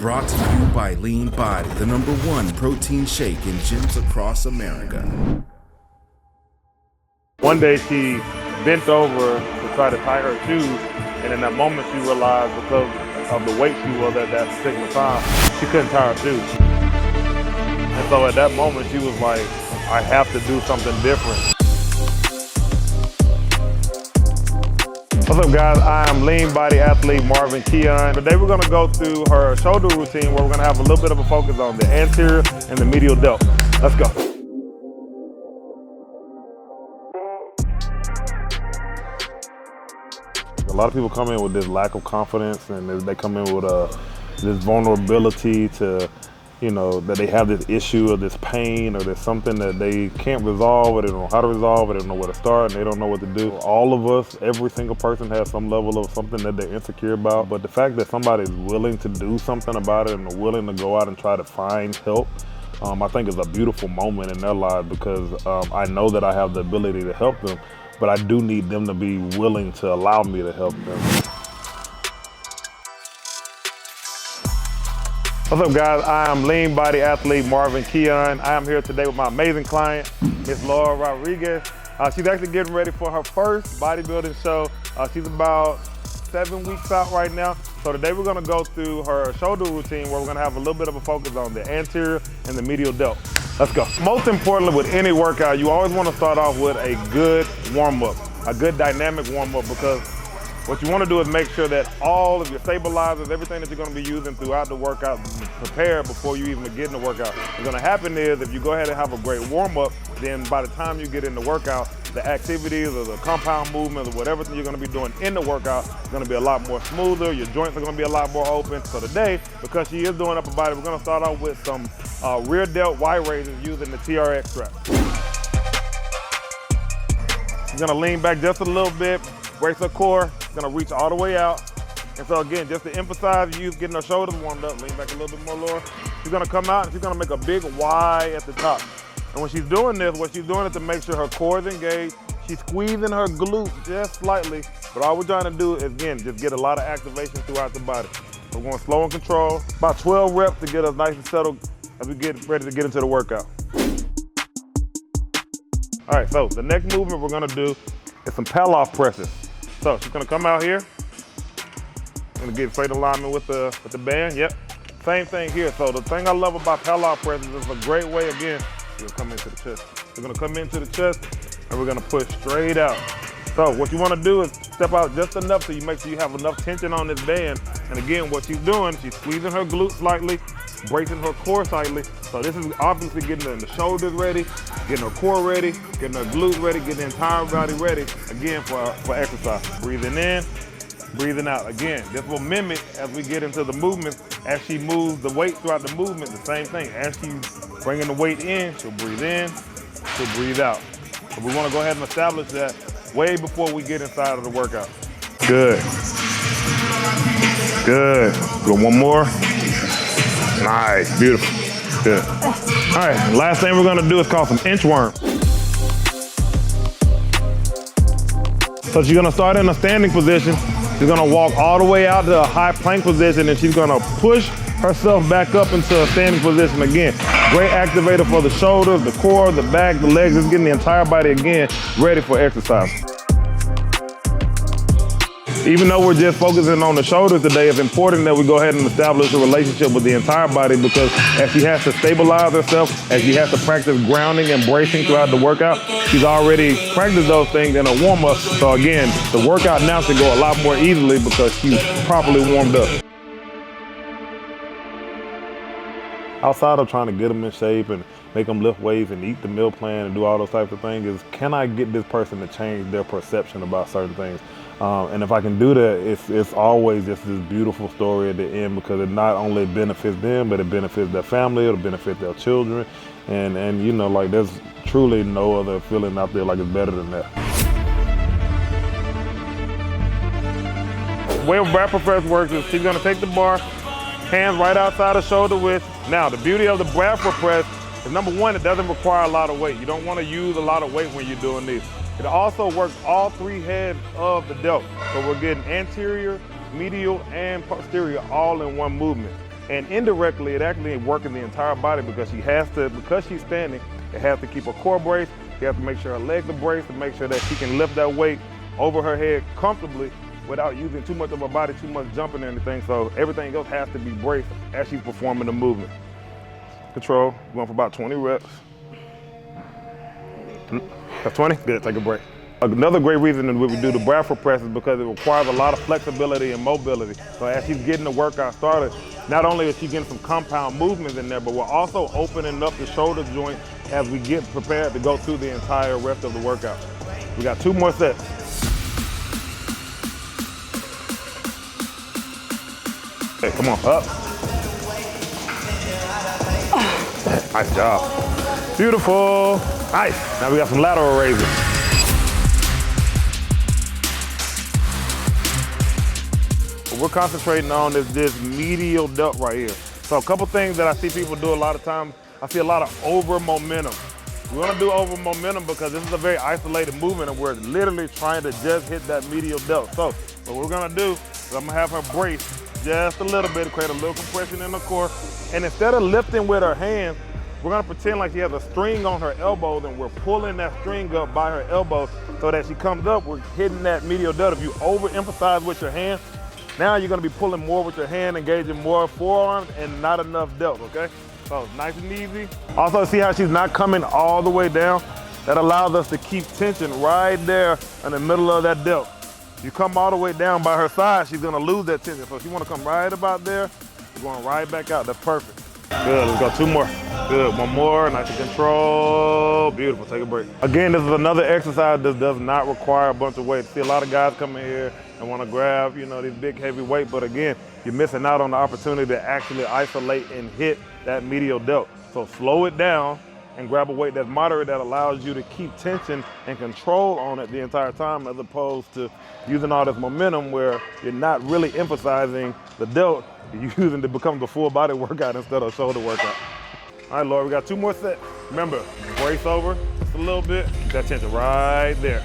Brought to you by Lean Body, the #1 protein shake in gyms across America. One day she bent over to try to tie her shoes, and in that moment she realized because of the weight she was at that particular time, she couldn't tie her shoes. And so at that moment she was like, I have to do something different. What's up guys, I am lean body athlete Marvin Keon. Today we're gonna go through her shoulder routine where we're gonna have a little bit of a focus on the anterior and the medial delt. Let's go. A lot of people come in with this lack of confidence and they come in with this vulnerability to, you know, that they have this issue or this pain or there's something that they can't resolve or they don't know how to resolve or they don't know where to start and they don't know what to do. All of us, every single person has some level of something that they're insecure about, but the fact that somebody's willing to do something about it and are willing to go out and try to find help, I think is a beautiful moment in their lives because I know that I have the ability to help them, but I do need them to be willing to allow me to help them. What's up guys, I am lean body athlete Marvin Keon. I am here today with my amazing client, Miss Lateral Raises. She's actually getting ready for her first bodybuilding show. She's about 7 weeks out right now. So today we're gonna go through her shoulder routine where we're gonna have a little bit of a focus on the anterior and the medial delt. Let's go. Most importantly with any workout, you always wanna start off with a good warm-up, a good dynamic warm-up, because what you want to do is make sure that all of your stabilizers, everything that you're going to be using throughout the workout, prepared before you even get in the workout. What's going to happen is if you go ahead and have a great warm-up, then by the time you get in the workout, the activities or the compound movements or whatever you're going to be doing in the workout is going to be a lot more smoother. Your joints are going to be a lot more open. So today, because she is doing upper body, we're going to start off with some rear delt wide raises using the TRX strap. She's going to lean back just a little bit, brace her core. Gonna reach all the way out. And so again, just to emphasize, you getting her shoulders warmed up, lean back a little bit more lower. She's gonna come out and she's gonna make a big Y at the top. And when she's doing this, what she's doing is to make sure her core is engaged. She's squeezing her glutes just slightly, but all we're trying to do is, again, just get a lot of activation throughout the body. We're going slow and control, about 12 reps to get us nice and settled as we get ready to get into the workout. All right, so the next movement we're gonna do is some Pallof presses. So she's gonna come out here. I'm gonna get straight alignment with the band. Yep. Same thing here. So the thing I love about Pallof presses is a great way, again, you're gonna come into the chest. We're gonna come into the chest and we're gonna push straight out. So what you wanna do is step out just enough so you make sure you have enough tension on this band. And again, what she's doing, she's squeezing her glutes slightly, bracing her core slightly. So this is obviously getting the shoulders ready, getting her core ready, getting her glutes ready, getting the entire body ready, again, for exercise. Breathing in, breathing out. Again, this will mimic as we get into the movement, as she moves the weight throughout the movement, the same thing. As she's bringing the weight in, she'll breathe in, she'll breathe out. So we wanna go ahead and establish that way before we get inside of the workout. Good. Good. Go one more. Nice, beautiful, good. All right, last thing we're gonna do is call some inchworm. So she's gonna start in a standing position. She's gonna walk all the way out to a high plank position and she's gonna push herself back up into a standing position again. Great activator for the shoulders, the core, the back, the legs, just getting the entire body again ready for exercise. Even though we're just focusing on the shoulders today, it's important that we go ahead and establish a relationship with the entire body because as she has to stabilize herself, as she has to practice grounding and bracing throughout the workout, she's already practiced those things in a warm-up. So again, the workout now should go a lot more easily because she's properly warmed up. Outside of trying to get them in shape and make them lift weights and eat the meal plan and do all those types of things, is can I get this person to change their perception about certain things? And if I can do that, it's always just this beautiful story at the end because it not only benefits them, but it benefits their family, it'll benefit their children. And you know, like there's truly no other feeling out there like it's better than that. The way Bradford Press works is she's gonna take the bar, hands right outside of shoulder width. Now, the beauty of the Bradford Press is number one, it doesn't require a lot of weight. You don't wanna use a lot of weight when you're doing these. It also works all three heads of the delt. So we're getting anterior, medial, and posterior all in one movement. And indirectly, it actually ain't working the entire body because because she's standing, it has to keep her core braced. You have to make sure her legs are braced to make sure that she can lift that weight over her head comfortably without using too much of her body, too much jumping or anything. So everything else has to be braced as she's performing the movement. Control, going for about 20 reps. That's 20, good, take a break. Another great reason that we do the Bradford Press is because it requires a lot of flexibility and mobility. So as she's getting the workout started, not only is she getting some compound movements in there, but we're also opening up the shoulder joint as we get prepared to go through the entire rest of the workout. We got 2 more sets. Okay, come on, up. Nice job. Beautiful. Nice. Now we got some lateral raises. What we're concentrating on is this medial delt right here. So a couple things that I see people do a lot of times, I see a lot of over momentum. We want to do over momentum because this is a very isolated movement and we're literally trying to just hit that medial delt. So what we're going to do is I'm going to have her brace just a little bit to create a little compression in the core. And instead of lifting with her hands, we're gonna pretend like she has a string on her elbows and we're pulling that string up by her elbows so that she comes up, we're hitting that medial delt. If you overemphasize with your hand, now you're gonna be pulling more with your hand, engaging more forearms and not enough delts, okay? So nice and easy. Also see how she's not coming all the way down? That allows us to keep tension right there in the middle of that delt. You come all the way down by her side, she's gonna lose that tension. So if you wanna come right about there, you're going right back out, that's perfect. Good, let's go 2 more. Good, 1 more, nice and control. Beautiful, take a break. Again, this is another exercise that does not require a bunch of weight. See a lot of guys come in here and wanna grab, these big heavy weight, but again, you're missing out on the opportunity to actually isolate and hit that medial delt. So slow it down and grab a weight that's moderate that allows you to keep tension and control on it the entire time as opposed to using all this momentum where you're not really emphasizing the delt, you're using to become the full body workout instead of shoulder workout. All right, Laura, we got 2 more sets. Remember, brace over just a little bit, keep that tension right there.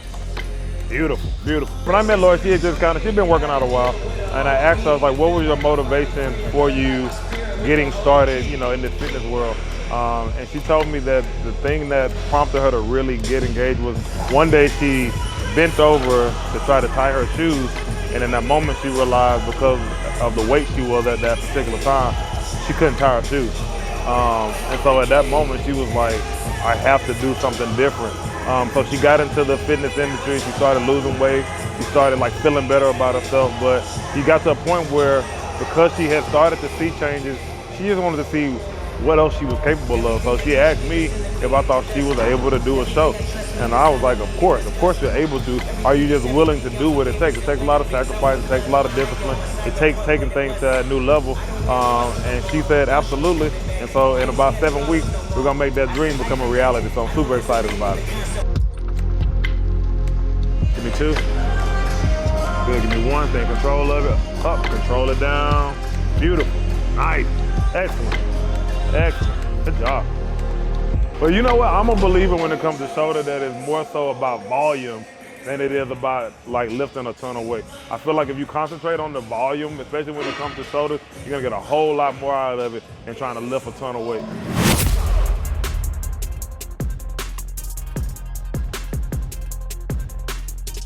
Beautiful, beautiful. When I met Laura, she'd been working out a while, and I asked her, what was your motivation for you getting started, in the fitness world? And she told me that the thing that prompted her to really get engaged was one day she bent over to try to tie her shoes, and in that moment she realized because of the weight she was at that particular time, she couldn't tie her shoes. And so at that moment she was like, I have to do something different. So she got into the fitness industry, she started losing weight, she started feeling better about herself, but she got to a point where because she had started to see changes, she just wanted to see what else she was capable of. So she asked me if I thought she was able to do a show. And I was like, of course you're able to. Are you just willing to do what it takes? It takes a lot of sacrifice, it takes a lot of discipline, it takes taking things to a new level. And she said, absolutely. And so in about 7 weeks, we're gonna make that dream become a reality. So I'm super excited about it. Give me 2. Good, give me 1, stay in control of it. Up, control it down. Beautiful, nice, excellent. Excellent, good job. But you know what, I'm a believer when it comes to shoulder that it's more so about volume than it is about lifting a ton of weight. I feel like if you concentrate on the volume, especially when it comes to shoulders, you're gonna get a whole lot more out of it than trying to lift a ton of weight.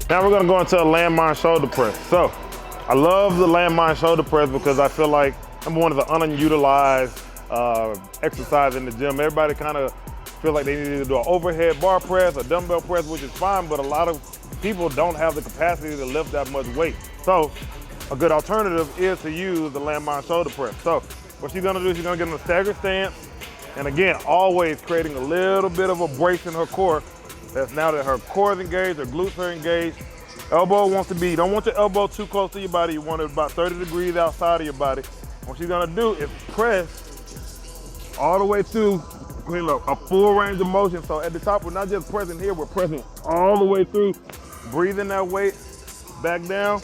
Now we're gonna go into a landmine shoulder press. So, I love the landmine shoulder press because I feel like, number one, it's an unutilized exercise in the gym. Everybody kind of feel like they need to do an overhead bar press, a dumbbell press, which is fine, but a lot of people don't have the capacity to lift that much weight. So a good alternative is to use the landmine shoulder press. So what she's gonna do is she's gonna get in a staggered stance, and again, always creating a little bit of a brace in her core. That's now that her core is engaged, her glutes are engaged. Elbow wants to be, you don't want your elbow too close to your body, you want it about 30 degrees outside of your body. What she's gonna do is press all the way through, a full range of motion. So at the top, we're not just pressing here, we're pressing all the way through, breathing that weight back down,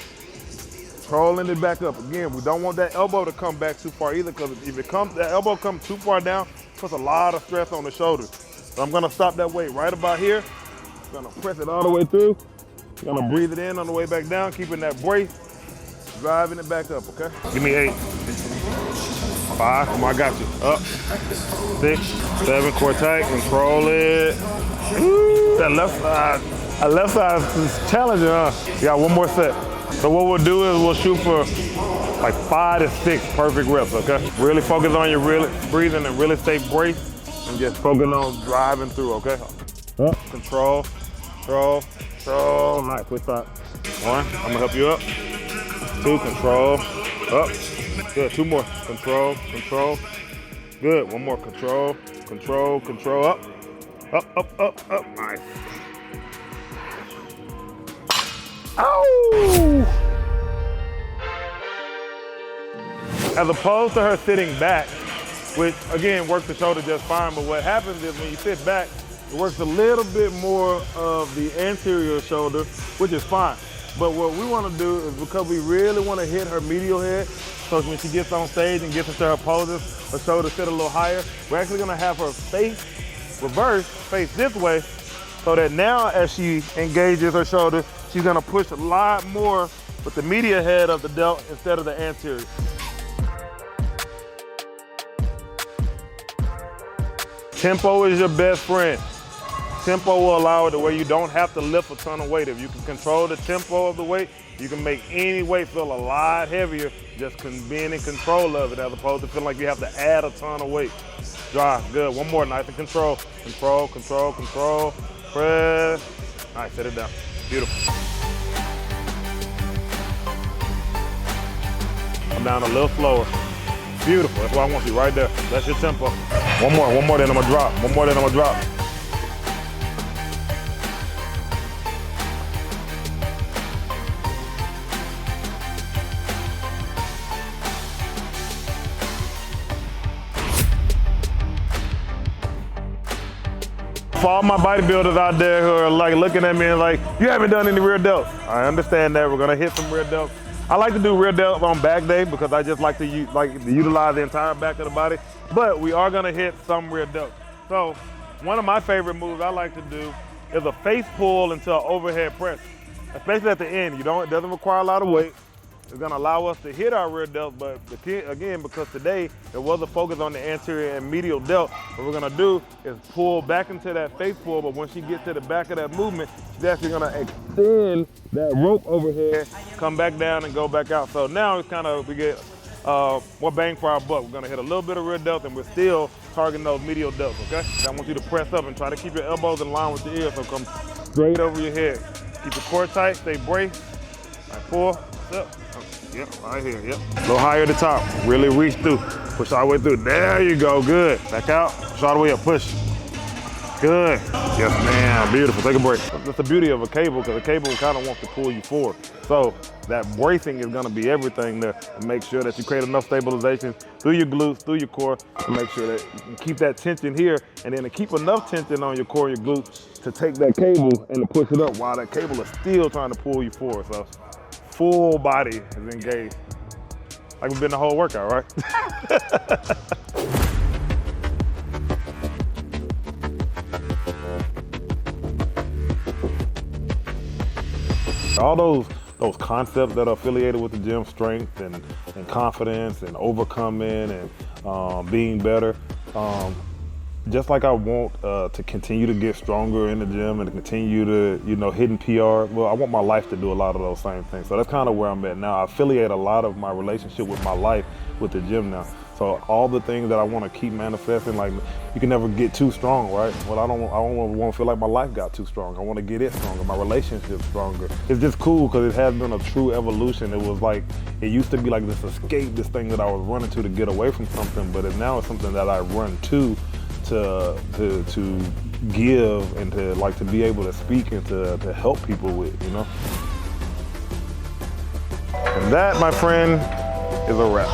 rolling it back up. Again, we don't want that elbow to come back too far either, because if that elbow comes too far down, it puts a lot of stress on the shoulders. So I'm gonna stop that weight right about here. I'm gonna press it all the way through. I'm gonna breathe it in on the way back down, keeping that brace, driving it back up, okay? Give me 8. 5, come on, I got you. Up, 6, 7, core tight, control it. Ooh, that left side is challenging, huh? You got one more set. So what we'll do is we'll shoot for like 5 to 6 perfect reps, okay? Really focus on your breathing and really stay braced and just focus on driving through, okay? Up, control, control, control. Nice, quick stop. 1, I'm gonna help you up. 2, control, up. Good, 2 more. Control, control. Good, 1 more. Control, control, control, up. Up, up, up, up. Nice. Ow! As opposed to her sitting back, which again works the shoulder just fine, but what happens is when you sit back, it works a little bit more of the anterior shoulder, which is fine. But what we want to do is, because we really want to hit her medial head, so when she gets on stage and gets into her poses, her shoulder sit a little higher, we're actually going to have her face reverse, face this way, so that now as she engages her shoulder, she's going to push a lot more with the medial head of the delt instead of the anterior. Tempo is your best friend. Tempo will allow it to where you don't have to lift a ton of weight. If you can control the tempo of the weight, you can make any weight feel a lot heavier just being in control of it, as opposed to feeling like you have to add a ton of weight. Drive, good. 1 more, nice and control. Control, control, control. Press. Nice, set it down. Beautiful. Come down a little slower. Beautiful, that's why I want you right there. That's your tempo. 1 more, then I'm gonna drop. 1 more, then I'm gonna drop. For all my bodybuilders out there who are like looking at me and like, you haven't done any rear delts. I understand that, we're gonna hit some rear delts. I like to do rear delts on back day because I just like to utilize the entire back of the body, but we are gonna hit some rear delts. So one of my favorite moves I like to do is a face pull into an overhead press, especially at the end. It doesn't require a lot of weight. It's gonna allow us to hit our rear delt, but again, because today there was a focus on the anterior and medial delt, what we're gonna do is pull back into that face pull, but when she gets to the back of that movement, she's actually gonna extend that rope overhead, come back down and go back out. So now it's we get more bang for our buck. We're gonna hit a little bit of rear delt and we're still targeting those medial delts, okay? I want you to press up and try to keep your elbows in line with your ears, so come straight over your head. Keep your core tight, stay braced. Like 4, up. Yep, right here, yep. A little higher at the top, really reach through. Push all the way through, there you go, good. Back out, push all the way up, push. Good, yes ma'am, beautiful, take a break. That's the beauty of a cable, because a cable kind of wants to pull you forward. So that bracing is gonna be everything there to make sure that you create enough stabilization through your glutes, through your core, to make sure that you can keep that tension here, and then to keep enough tension on your core and your glutes to take that cable and to push it up while that cable is still trying to pull you forward. So full body is engaged. Like we've been the whole workout, right? All those concepts that are affiliated with the gym, strength and confidence and overcoming and being better, just like I want to continue to get stronger in the gym and to continue to, hitting PR, well, I want my life to do a lot of those same things. So that's kind of where I'm at now. I affiliate a lot of my relationship with my life with the gym now. So all the things that I want to keep manifesting, like you can never get too strong, right? Well, I don't want to feel like my life got too strong. I want to get it stronger, my relationship stronger. It's just cool because it has been a true evolution. It was like, it used to be like this escape, this thing that I was running to get away from something, but now it's something that I run to give and to be able to speak and to help people with, And that, my friend, is a wrap.